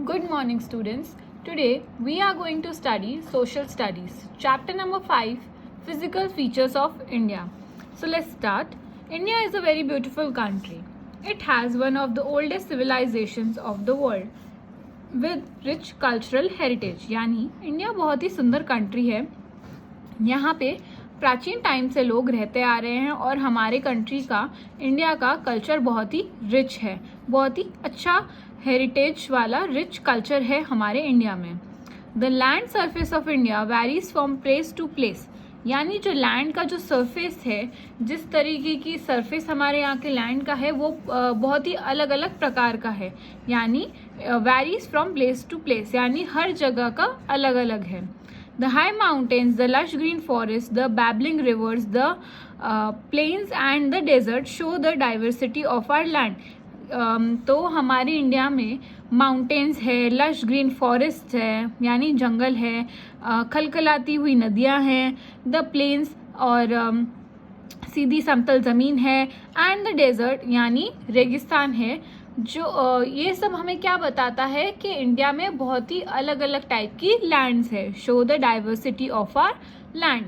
Good morning, students. Today we are going to study Social Studies, chapter number 5, Physical Features of India. So let's start. India is a very beautiful country. It has one of the oldest civilizations of the world with rich cultural heritage. यानी India बहुत ही सुंदर country है. यहाँ पे प्राचीन time से लोग रहते आ रहे हैं और हमारे कंट्री का, इंडिया का कल्चर बहुत ही रिच है, बहुत ही अच्छा हेरिटेज वाला रिच कल्चर है हमारे इंडिया में. The land surface of India varies from place to place. यानी जो लैंड का जो सरफेस है, जिस तरीके की सरफेस हमारे यहाँ के लैंड का है वो बहुत ही अलग अलग प्रकार का है. यानी varies from place to place, यानी हर जगह का अलग अलग है. The high mountains, the lush green forests, the babbling rivers, the plains and the desert show the diversity of our land. तो हमारे इंडिया में माउंटेन्स है, लश ग्रीन फॉरेस्ट है यानी जंगल है, खलखलाती हुई नदियाँ हैं, द प्लेन्स और सीधी समतल ज़मीन है, एंड द डेजर्ट यानी रेगिस्तान है. जो ये सब हमें क्या बताता है कि इंडिया में बहुत ही अलग अलग टाइप की लैंड्स है. Show the diversity of our land.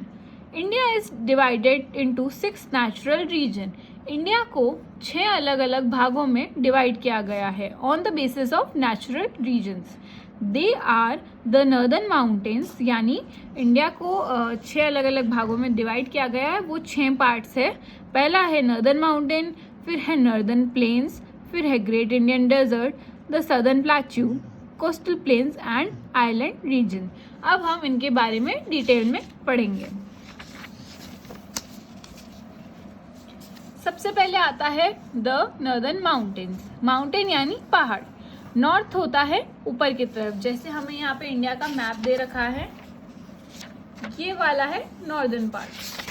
India is divided into 6 natural region. India को 6 अलग अलग भागों में डिवाइड किया गया है on the basis of natural regions. They are the northern mountains. यानी इंडिया को 6 अलग अलग भागों में डिवाइड किया गया है. वो 6 पार्ट्स है. पहला है नॉर्दर्न माउंटेन, फिर है नॉर्दर्न प्लेन्स, फिर है great Indian desert, the southern plateau, coastal plains and island region. अब हम इनके बारे में डिटेल में पढ़ेंगे. सबसे पहले आता है द नॉर्दर्न माउंटेन्स. माउंटेन यानी पहाड़. नॉर्थ होता है ऊपर की तरफ, जैसे हमें यहाँ पे इंडिया का मैप दे रखा है, ये वाला है northern part.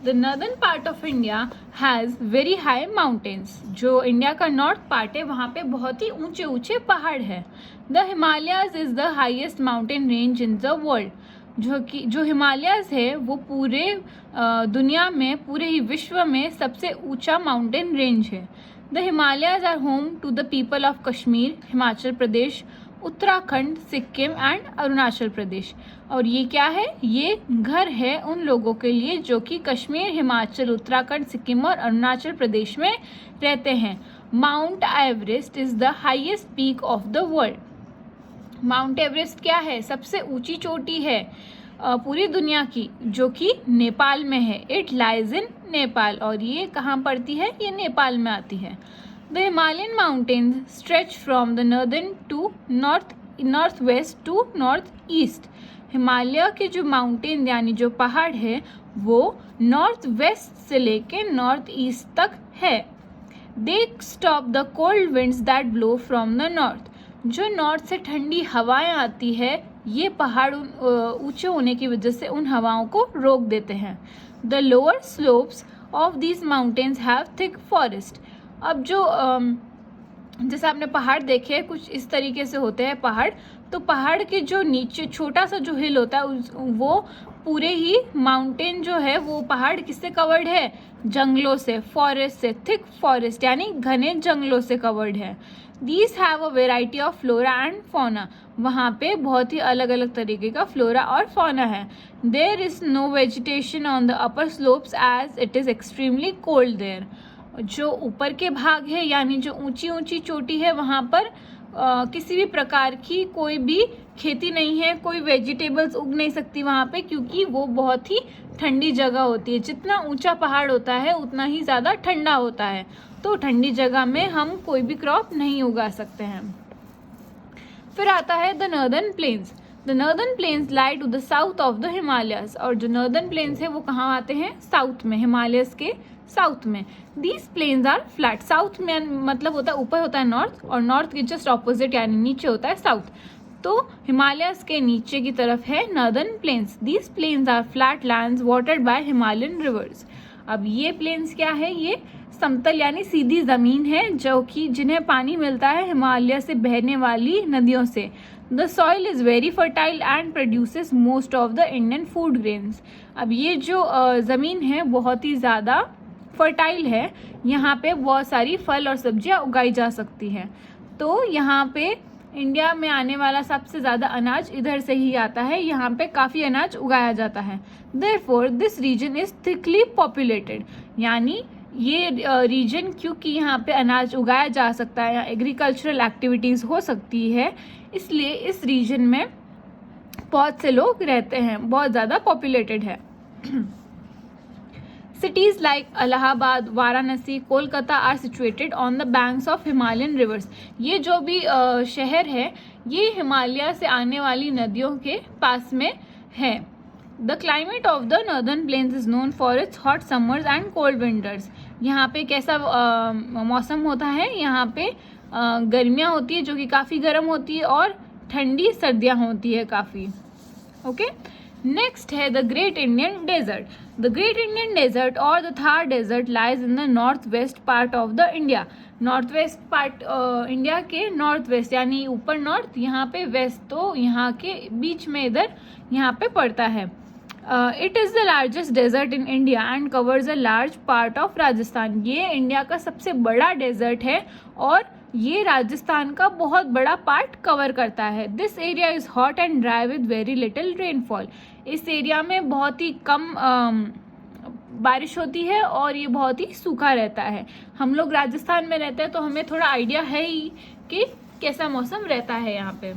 The northern part of India has very high mountains. जो इंडिया का नॉर्थ पार्ट है वहाँ पे बहुत ही ऊंचे ऊंचे पहाड़ है. The Himalayas is the highest mountain range in the world. जो हिमालयाज है वो पूरे दुनिया में, पूरे ही विश्व में सबसे ऊंचा माउंटेन रेंज है. The Himalayas are home to the people of Kashmir, Himachal Pradesh, Uttarakhand, Sikkim and Arunachal Pradesh. और ये क्या है? ये घर है उन लोगों के लिए जो कि कश्मीर, हिमाचल, उत्तराखंड, सिक्किम और अरुणाचल प्रदेश में रहते हैं. Mount Everest is the highest peak of the world. Mount Everest क्या है? सबसे ऊंची चोटी है पूरी दुनिया की, जो कि नेपाल में है. It lies in Nepal. और ये कहाँ पड़ती है? ये नेपाल में आती है. The Himalayan mountains stretch from the northern to north west to north east. Himalaya के जो माउंटेन यानी जो पहाड़ है वो नॉर्थ वेस्ट से लेके नॉर्थ ईस्ट तक है. They stop the cold winds that blow from the north. जो नॉर्थ से ठंडी हवाएं आती है, ये पहाड़ ऊंचे होने की वजह से उन हवाओं को रोक देते हैं. The lower slopes of these mountains have thick forest. अब जो जैसे आपने पहाड़ देखे कुछ इस तरीके से होते हैं पहाड़, तो पहाड़ के जो नीचे छोटा सा जो हिल होता है वो पूरे ही माउंटेन जो है वो पहाड़ किससे कवर्ड है? जंगलों से, फॉरेस्ट से. थिक फॉरेस्ट यानी घने जंगलों से कवर्ड है. These have a variety of flora and fauna. वहाँ पे बहुत ही अलग अलग तरीके का फ्लोरा और फौना है. There is no vegetation on the upper slopes as it is extremely cold there. जो ऊपर के भाग है यानी जो ऊंची ऊंची चोटी है वहाँ पर किसी भी प्रकार की कोई भी खेती नहीं है, कोई वेजिटेबल्स उग नहीं सकती वहाँ पे, क्योंकि वो बहुत ही ठंडी जगह होती है. जितना ऊंचा पहाड़ होता है उतना ही ज़्यादा ठंडा होता है, तो ठंडी जगह में हम कोई भी क्रॉप नहीं उगा सकते हैं. फिर आता है the northern plains. The northern plains lie to the south of the Himalayas. और जो नॉर्दर्न प्लेन्स है वो कहाँ आते हैं? साउथ में, हिमालयस के साउथ में. These plains are flat. साउथ में मतलब होता है ऊपर होता है नॉर्थ, और नॉर्थ के जस्ट ऑपोजिट यानी नीचे होता है साउथ. तो हिमालयस के नीचे की तरफ है northern plains. These plains are flat lands watered by Himalayan rivers. अब ये प्लेन्स क्या है? ये समतल यानी सीधी जमीन है जो कि जिन्हें पानी मिलता है हिमालय से बहने वाली नदियों से. The soil is very fertile and produces most of the Indian food grains. अब ये जो ज़मीन है बहुत ही ज़्यादा फर्टाइल है, यहाँ पे बहुत सारी फल और सब्जियाँ उगाई जा सकती हैं. तो यहाँ पे इंडिया में आने वाला सबसे ज़्यादा अनाज इधर से ही आता है, यहाँ पे काफ़ी अनाज उगाया जाता है। Therefore this region is thickly populated, यानी ये रीजन क्योंकि यहाँ पे अनाज उगाया जा सकता है या एग्रीकल्चरल एक्टिविटीज़ हो सकती है, इसलिए इस रीजन में बहुत से लोग रहते हैं, बहुत ज़्यादा पॉपुलेटेड है। Cities like Allahabad, Varanasi, Kolkata are situated on the banks of Himalayan rivers. ये जो भी शहर है ये हिमालय से आने वाली नदियों के पास में है। The climate of the northern planes is known for its hot summers and cold winters. यहाँ पे कैसा मौसम होता है, यहाँ पे गर्मियाँ होती है जो कि काफ़ी गर्म होती है और ठंडी सर्दियाँ होती है काफ़ी। ओके, नेक्स्ट है the great Indian desert. The great Indian desert और the Thar desert lies in the north west part of the India. North west part India के नॉर्थ वेस्ट यानी ऊपर नॉर्थ, यहाँ पे वेस्ट, तो यहाँ के बीच में इधर यहाँ पे पड़ता है। It is the largest desert in India and covers a large part of Rajasthan. ये इंडिया का सबसे बड़ा डेजर्ट है और ये राजस्थान का बहुत बड़ा पार्ट कवर करता है। This area is hot and dry with very little rainfall. इस एरिया में बहुत ही कम बारिश होती है और ये बहुत ही सूखा रहता है। हम लोग राजस्थान में रहते हैं तो हमें थोड़ा आइडिया है ही कि कैसा मौसम रहता है यहाँ पे।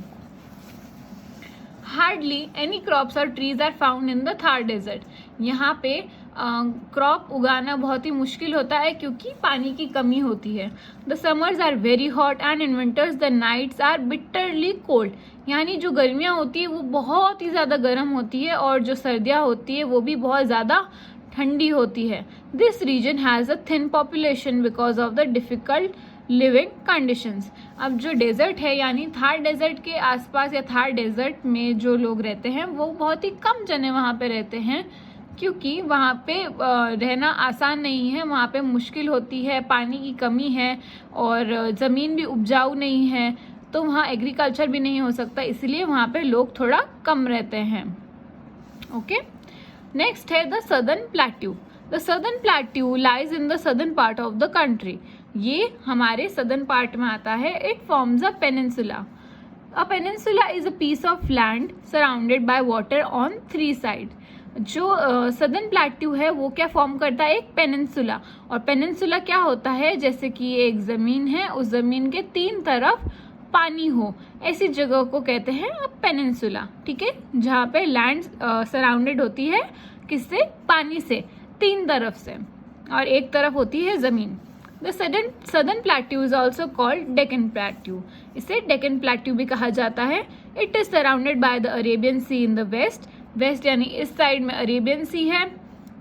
हार्डली एनी क्रॉप्स और trees are found in the Thar desert. यहाँ पे क्रॉप उगाना बहुत ही मुश्किल होता है क्योंकि पानी की कमी होती है। The summers are very hot and in winters the nights are bitterly cold. यानी जो गर्मियाँ होती है वो बहुत ही ज़्यादा गर्म होती है और जो सर्दियाँ होती है वो भी बहुत ज़्यादा ठंडी होती है। This region has a thin population because of the difficult living conditions. अब जो डेजर्ट है यानी थार डेजर्ट के आसपास या थार डेजर्ट में जो लोग रहते हैं वो बहुत ही कम जने वहाँ पे रहते हैं क्योंकि वहाँ पे रहना आसान नहीं है, वहाँ पे मुश्किल होती है, पानी की कमी है और ज़मीन भी उपजाऊ नहीं है, तो वहाँ एग्रीकल्चर भी नहीं हो सकता, इसलिए वहाँ पे लोग थोड़ा कम रहते हैं। ओके, नेक्स्ट है the southern plateau. The southern plateau lies in the southern part of the country. ये हमारे सदर्न पार्ट में आता है। It forms a peninsula. A peninsula is a piece of land surrounded by water on 3 side. जो southern plateau है वो क्या form करता है, एक पेनिनसुला। और पेनिनसुला क्या होता है, जैसे कि ये एक ज़मीन है, उस ज़मीन के 3 तरफ पानी हो, ऐसी जगह को कहते हैं पेनिनसुला। ठीक है, जहाँ पे लैंड सराउंडेड होती है किससे, पानी से 3 तरफ से और एक तरफ होती है ज़मीन। The southern plateau is also called Deccan plateau. इसे डेक्कन प्लेट्यू भी कहा जाता है। It is surrounded by the Arabian sea in the west. West यानी इस साइड में अरेबियन सी है।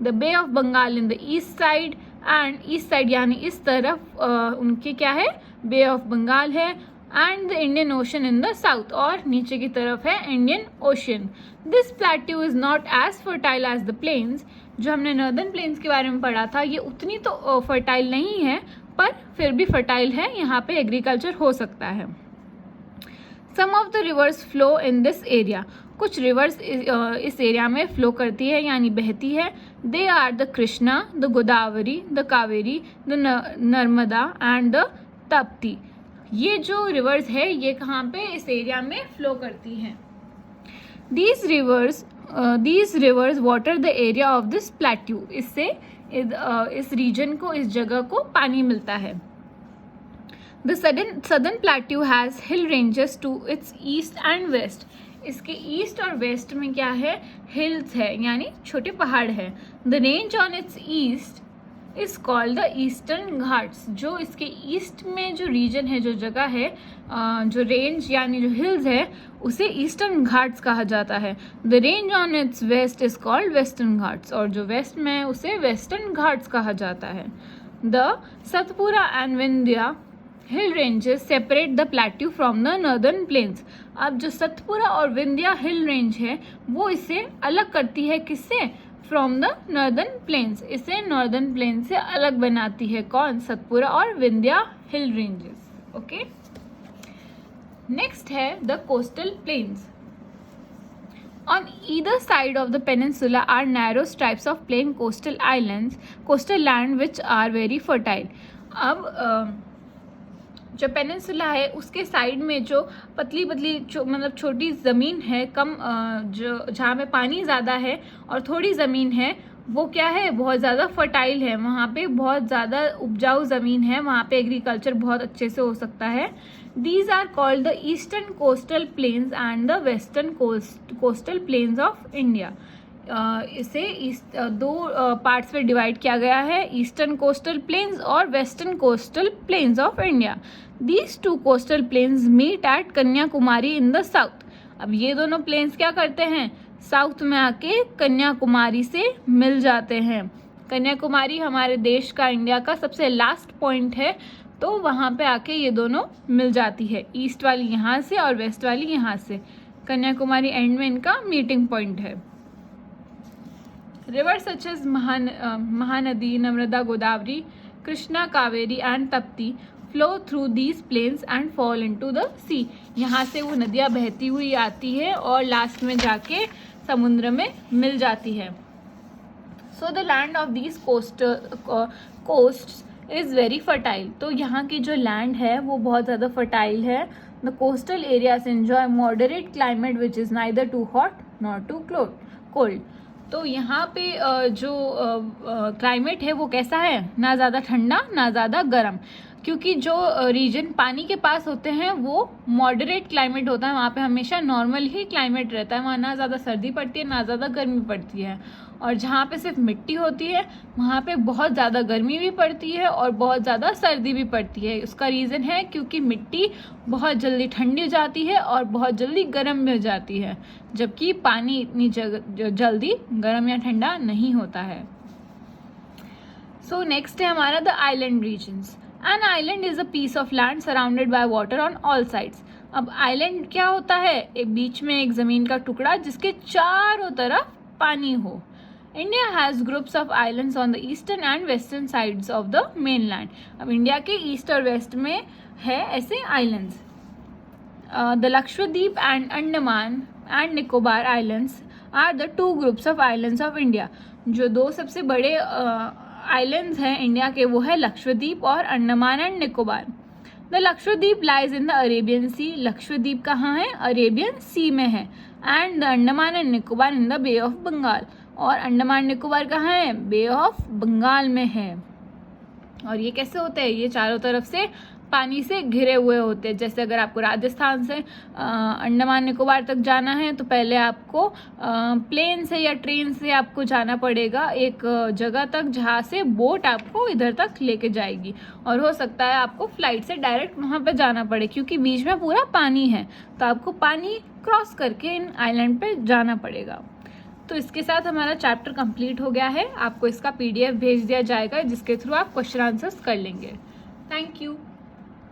The bay of Bengal in the east side and east side यानी इस तरफ उनके क्या है, बे ऑफ बंगाल है। And the Indian ocean in the south, और नीचे की तरफ है Indian ocean. This plateau is not as fertile as the plains. जो हमने नॉर्दर्न प्लेन्स के बारे में पढ़ा था, ये उतनी तो फर्टाइल नहीं है पर फिर भी फर्टाइल है, यहाँ पे एग्रीकल्चर हो सकता है। Some of the rivers flow in this area. कुछ रिवर्स इस एरिया में फ्लो करती है यानी बहती है। They are the Krishna, the Godavari, the Kaveri, the Narmada and the Tapti. ये जो रिवर्स है ये कहाँ पे, इस एरिया में फ्लो करती हैं। These rivers water the area of this plateau. इससे इस रीजन को, इस जगह को पानी मिलता है। The southern plateau has hill ranges to its east and west. इसके ईस्ट और वेस्ट में क्या है, हिल्स है यानी छोटे पहाड़ है। The range on its east is called the eastern Ghats. जो इसके ईस्ट में जो रीजन है, जो जगह है, जो रेंज यानी जो हिल्स है, उसे ईस्टर्न घाट्स कहा जाता है। The range on its west is called western ghats, और जो वेस्ट में है उसे वेस्टर्न घाट्स कहा जाता है। The Satpura and Vindhya hill ranges separate the plateau from the northern planes. अब जो सतपुरा और विंध्या हिल रेंज है वो इसे अलग करती है, किससे, फ्रॉम द नॉर्दर्न प्लेन्स। इसे नॉर्दर्न प्लेन से अलग बनाती है, कौन, सतपुरा और Vindhya hill ranges. Okay, next है the coastal plains. On either side of the peninsula are narrow stripes of plain coastal land which are very fertile. अब जो पेनिनसुला है उसके साइड में जो पतली पतली मतलब छोटी ज़मीन है, कम जो जहाँ पे पानी ज़्यादा है और थोड़ी ज़मीन है, वो क्या है, बहुत ज़्यादा फर्टाइल है। वहाँ पे बहुत ज़्यादा उपजाऊ ज़मीन है, वहाँ पे एग्रीकल्चर बहुत अच्छे से हो सकता है। These are called the eastern coastal plains and the western coastal plains of India. इसे दो पार्ट्स में डिवाइड किया गया है, ईस्टर्न कोस्टल प्लेन्स और western coastal plains of India. These two coastal plains meet at Kanyakumari in the south. अब ये दोनों प्लेन्स क्या करते हैं, साउथ में आके कन्याकुमारी से मिल जाते हैं। कन्याकुमारी हमारे देश का, इंडिया का सबसे लास्ट पॉइंट है, तो वहाँ पे आके ये दोनों मिल जाती है, ईस्ट वाली यहाँ से और वेस्ट वाली यहाँ से। कन्याकुमारी एंड में इनका मीटिंग पॉइंट है। River such as Mahanadi, Narmada, Godavari, Krishna, Kaveri and Tapti flow through these plains and fall into the sea. यहाँ से वो नदियाँ बहती हुई आती है और लास्ट में जाके समुद्र में मिल जाती है। So the land of these coasts is very fertile. तो यहाँ की जो लैंड है वो बहुत ज़्यादा फर्टाइल है। The coastal areas enjoy moderate climate which is neither too hot not too cold. तो यहाँ पे जो क्लाइमेट है वो कैसा है, ना ज़्यादा ठंडा ना ज़्यादा गर्म, क्योंकि जो रीजन पानी के पास होते हैं वो मॉडरेट क्लाइमेट होता है, वहाँ पे हमेशा नॉर्मल ही क्लाइमेट रहता है, वहाँ ना ज़्यादा सर्दी पड़ती है ना ज़्यादा गर्मी पड़ती है। और जहाँ पे सिर्फ मिट्टी होती है वहाँ पे बहुत ज़्यादा गर्मी भी पड़ती है और बहुत ज़्यादा सर्दी भी पड़ती है। उसका रीज़न है क्योंकि मिट्टी बहुत जल्दी ठंडी हो जाती है और बहुत जल्दी गर्म भी हो जाती है, जबकि पानी इतनी जल्दी गर्म या ठंडा नहीं होता है। सो नेक्स्ट है हमारा the island regions. An island is a piece of land surrounded by water on all sides. अब आइलैंड क्या होता है, एक बीच में एक ज़मीन का टुकड़ा जिसके चारों तरफ पानी हो। India has groups of islands on the eastern and western sides of the mainland. अब इंडिया के ईस्ट और वेस्ट में है ऐसे islands. The Lakshadweep and Andaman and Nicobar islands are the two groups of islands of India. जो दो सबसे बड़े आइलैंड्स हैं इंडिया के वो है लक्षद्वीप और Andaman and Nicobar. The Lakshadweep lies in the Arabian Sea. Lakshadweep कहाँ है, अरेबियन सी में है। And the Andaman and Nicobar in the bay of Bengal. और अंडमान निकोबार कहाँ है, बे ऑफ बंगाल में है। और ये कैसे होते हैं, ये चारों तरफ से पानी से घिरे हुए होते हैं। जैसे अगर आपको राजस्थान से अंडमान निकोबार तक जाना है तो पहले आपको प्लेन से या ट्रेन से आपको जाना पड़ेगा एक जगह तक जहाँ से बोट आपको इधर तक लेके जाएगी, और हो सकता है आपको फ्लाइट से डायरेक्ट वहाँ पे जाना पड़े क्योंकि बीच में पूरा पानी है, तो आपको पानी क्रॉस करके इन आइलैंड पे जाना पड़ेगा। तो इसके साथ हमारा चैप्टर कंप्लीट हो गया है। आपको इसका PDF भेज दिया जाएगा जिसके थ्रू आप क्वेश्चन आंसर्स कर लेंगे। Thank you.